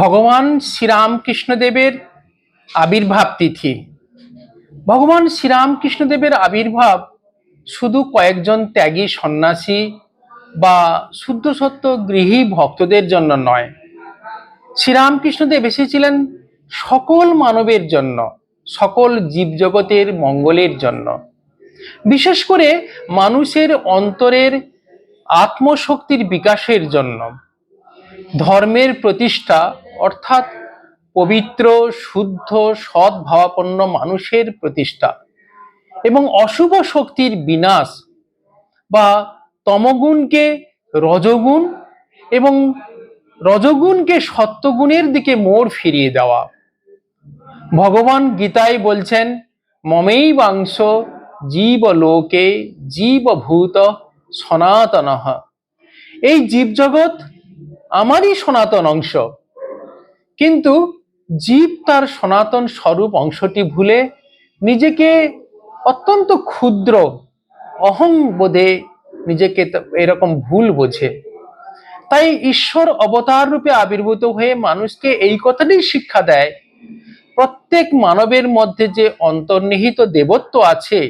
ভগবান শ্রীরামকৃষ্ণদেবের আবির্ভাব তিথি। ভগবান শ্রীরামকৃষ্ণদেবের আবির্ভাব শুধু কয়েকজন ত্যাগী সন্ন্যাসী বা শুদ্ধ সত্য গৃহী ভক্তদের জন্য নয়। শ্রীরামকৃষ্ণদেব এসেছিলেন সকল মানবের জন্য, সকল জীবজগতের মঙ্গলের জন্য, বিশেষ করে মানুষের অন্তরের আত্মশক্তির বিকাশের জন্য। ধর্মের প্রতিষ্ঠা অর্থাৎ পবিত্র, শুদ্ধ, সদ্ভাবাপন্ন মানুষের প্রতিষ্ঠা এবং অশুভ শক্তির বিনাশ বা তমগুণকে রজগুণ এবং রজগুণকে সত্যগুণের দিকে মোড় ফিরিয়ে দেওয়া। ভগবান গীতায় বলছেন, মমৈবাংশ জীবলোকে জীবভূত সনাতনঃ। এই জীবজগৎ আমারই সনাতন অংশ, কিন্তু জীব তার সনাতন স্বরূপ অংশটি ভুলে নিজেকে অত্যন্ত ক্ষুদ্র অহং বোধে নিজেকে এরকম ভুল বোঝে। তাই ঈশ্বর অবতার রূপে আবির্ভূত হয়ে মানুষকে এই কথাটাই শিক্ষা দেয়, প্রত্যেক মানবের মধ্যে যে অন্তর্নিহিত দেবত্ব আছে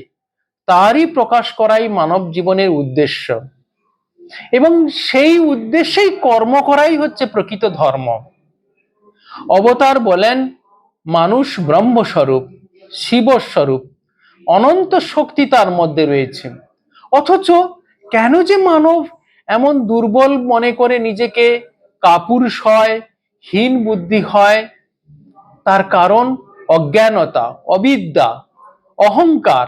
তারই প্রকাশ করাই মানব জীবনের উদ্দেশ্য, এবং সেই উদ্দেশ্যেই কর্ম করাই হচ্ছে প্রকৃত ধর্ম। অবতার বলেন, মানুষ ব্রহ্মস্বরূপ, শিবস্বরূপ, অনন্ত শক্তি তার মধ্যে রয়েছে। অথচ কেন যে মানব এমন দুর্বল মনে করে নিজেকে, কাপুরুষ হয়, হীন বুদ্ধি হয়? তার কারণ অজ্ঞানতা, অবিদ্যা, অহংকার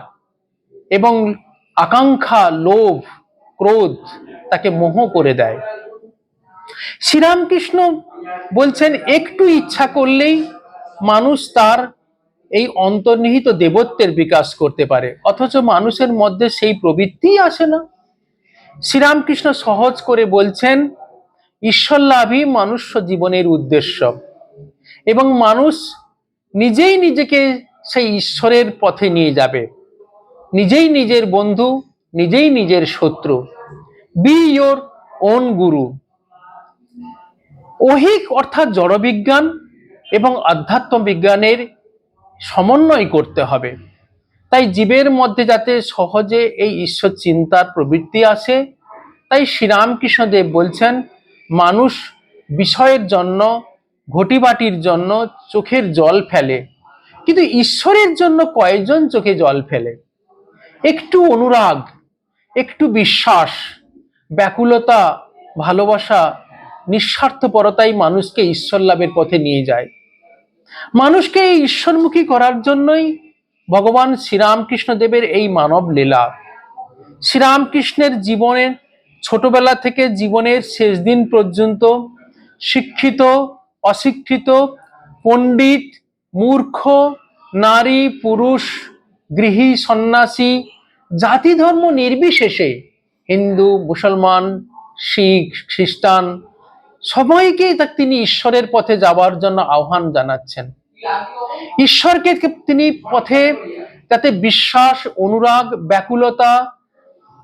এবং আকাঙ্ক্ষা, লোভ, ক্রোধ তাকে মোহ করে দেয়। শ্রীরামকৃষ্ণ বলছেন, একটু ইচ্ছা করলেই মানুষ তার এই অন্তর্নিহিত দেবত্বের বিকাশ করতে পারে, অথচ মানুষের মধ্যে সেই প্রবৃত্তিই আসে না। শ্রীরামকৃষ্ণ সহজ করে বলছেন, ঈশ্বর লাভই মনুষ্য জীবনের উদ্দেশ্য, এবং মানুষ নিজেই নিজেকে সেই ঈশ্বরের পথে নিয়ে যাবে। নিজেই নিজের বন্ধু, নিজেই নিজের শত্রু। বি ইয়োর ওন গুরু। ঐহিক অর্থাৎ জড়বিজ্ঞান এবং আধ্যাত্ম বিজ্ঞানের সমন্বয় করতে হবে। তাই জীবের মধ্যে যাতে সহজে এই ঈশ্বর চিন্তার প্রবৃত্তি আসে, তাই শ্রীরামকৃষ্ণদেব বলছেন, মানুষ বিষয়ের জন্য, ঘটিবাটির জন্য চোখের জল ফেলে, কিন্তু ঈশ্বরের জন্য কয়েকজন চোখে জল ফেলে? একটু অনুরাগ, একটু বিশ্বাস, ব্যাকুলতা, ভালোবাসা, নিঃস্বার্থপরতাই মানুষকে ঈশ্বর লাভের পথে নিয়ে যায়। মানুষকে এই ঈশ্বরমুখী করার জন্যই ভগবান শ্রীরামকৃষ্ণদেবের এই মানব লীলা। শ্রীরামকৃষ্ণের জীবনের ছোটবেলা থেকে জীবনের শেষ দিন পর্যন্ত শিক্ষিত, অশিক্ষিত, পণ্ডিত, মূর্খ, নারী, পুরুষ, গৃহী, সন্ন্যাসী, জাতি ধর্ম নির্বিশেষে, হিন্দু, মুসলমান, শিখ, খ্রিস্টান, সবাইকে তিনি ঈশ্বরের পথে যাওয়ার জন্য আহ্বান জানাচ্ছেন। ঈশ্বরকে তিনি পথে যাতে বিশ্বাস, অনুরাগ, ব্যাকুলতা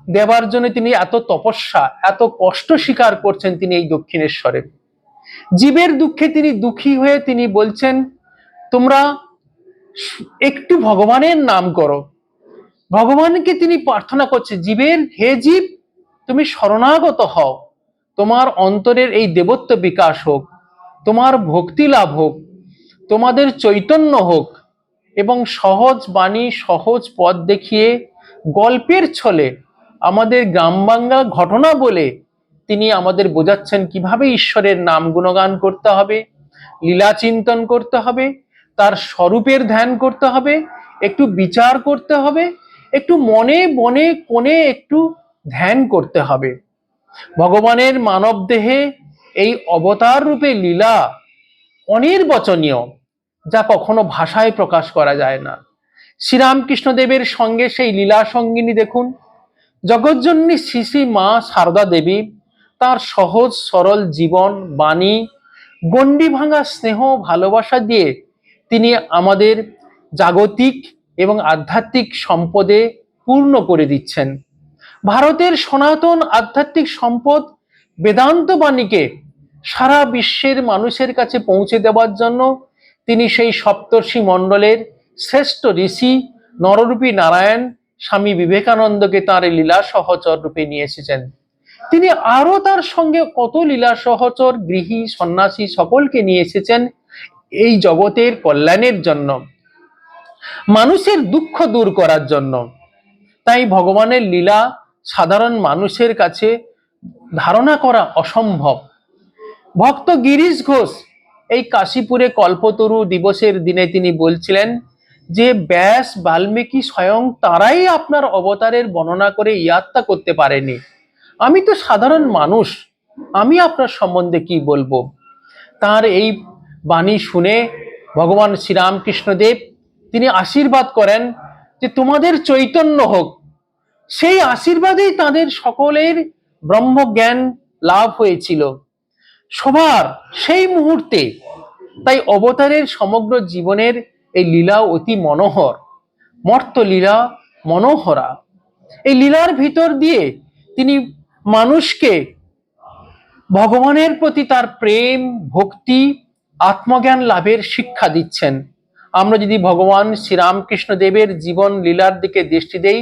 দেবার জন্য তিনি এত তপস্যা, এত কষ্ট স্বীকার করছেন তিনি এই দক্ষিণেশ্বরে। জীবের দুঃখে তিনি দুঃখী হয়ে তিনি বলছেন, তোমরা একটু ভগবানের নাম করো। ভগবানকে তিনি প্রার্থনা করছে, জীবের, হে জীব, তুমি শরণাগত হও, তোমার অন্তরের এই দেবত্ব বিকাশ হোক, তোমার ভক্তি লাভ হোক, তোমাদের চৈতন্য হোক, এবং সহজ বাণী, সহজ পথ দেখিয়ে, গল্পের ছলে, আমাদের গ্রাম বাংলা ঘটনা বলে তিনি আমাদের বোঝাচ্ছেন কিভাবে ঈশ্বরের নাম গুণগান করতে হবে, লীলা চিন্তন করতে হবে, তার স্বরূপের ধ্যান করতে হবে, একটু বিচার করতে হবে, একটু মনে বনে কোণে একটু ধ্যান করতে হবে। ভগবানের মানব দেহে এই অবতার রূপে লীলা অনির্বচনীয়, যা কখনো ভাষায় প্রকাশ করা যায় না। শ্রীরামকৃষ্ণদেবের সঙ্গে সেই লীলা সঙ্গিনী দেখুন, জগজ্জননী শ্রী শ্রী মা সারদা দেবী। তার সহজ সরল জীবন, বাণী, গণ্ডি ভাঙা স্নেহ, ভালোবাসা দিয়ে তিনি আমাদের জাগতিক এবং আধ্যাত্মিক সম্পদে পূর্ণ করে দিচ্ছেন। ভারতের সনাতন আধ্যাত্মিক সম্পদ বেদান্ত বাণীকে সারা বিশ্বের মানুষের কাছে পৌঁছে দেওয়ার জন্য তিনি সেই সপ্তর্ষি মণ্ডলের শ্রেষ্ঠ ঋষি নররূপী নারায়ণ স্বামী বিবেকানন্দকে তাঁর লীলা সহচর রূপে নিয়ে এসেছেন। তিনি আরো তার সঙ্গে কত লীলা সহচর গৃহী সন্ন্যাসী সকলকে নিয়ে এসেছেন এই জগতের কল্যাণের জন্য, মানুষের দুঃখ দূর করার জন্য। তাই ভগবানের লীলা সাধারণ মানুষের কাছে ধারণা করা অসম্ভব। ভক্ত গিরিশ ঘোষ এই কাশীপুরে কল্পতরু দিবসের দিনে তিনি বলছিলেন যে ব্যাস বাল্মীকি স্বয়ং তারাই আপনার অবতারের বর্ণনা করে ইয়াত্তা করতে পারেনি, আমি তো সাধারণ মানুষ, আমি আপনার সম্বন্ধে কি বলবো। তার এই বাণী শুনে ভগবান শ্রীরামকৃষ্ণদেব তিনি আশীর্বাদ করেন যে তোমাদের চৈতন্য হোক। সেই আশীর্বাদেই তাদের সকলের ব্রহ্মজ্ঞান লাভ হয়েছিল সবার সেই মুহূর্তে। তাই অবতারের সমগ্র জীবনের এই লীলা অতি মনোহর, মর্ত লীলা মনোহরা। এই লীলার ভিতর দিয়ে তিনি মানুষকে ভগবানের প্রতি তার প্রেম ভক্তি আত্মজ্ঞান লাভের শিক্ষা দিচ্ছেন। আমরা যদি ভগবান শ্রীরামকৃষ্ণ দেবের জীবন লীলার দিকে দৃষ্টি দেই,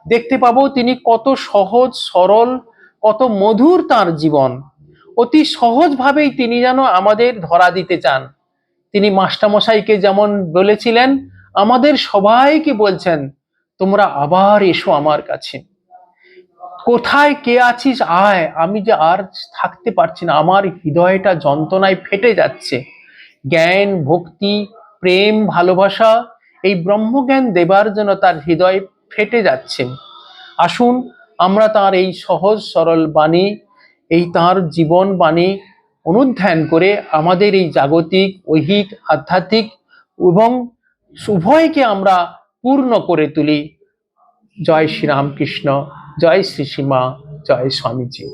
দেখতে পাবো তিনি কত সহজ সরল, কত মধুর তার জীবন। অতি সহজভাবেই তিনি যেন আমাদের ধরা দিতে চান। তিনি মাস্টারমশাইকে যেমন বলেছিলেন, আমাদের সবাইকে বলছেন তোমরা আবার এসো আমার কাছে। কোথায় কে আছিস আয়, আমি যে আর থাকতে পারছি না, আমার হৃদয়টা যন্ত্রণায় ফেটে যাচ্ছে। জ্ঞান ভক্তি প্রেম ভালোবাসা এই ব্রহ্মজ্ঞান দেবার জন্য তার হৃদয় ফেটে যাচ্ছে। আসুন আমরা তার এই সহজ সরল বাণী, এই তার জীবন বাণী অনুধ্যান করে আমাদের এই জাগতিক ঐহিক আধ্যাত্মিক এবং উভয়কে আমরা পূর্ণ করে তুলি। জয় শ্রীরামকৃষ্ণ, জয় শ্রী শ্রীমা, জয় স্বামীজি।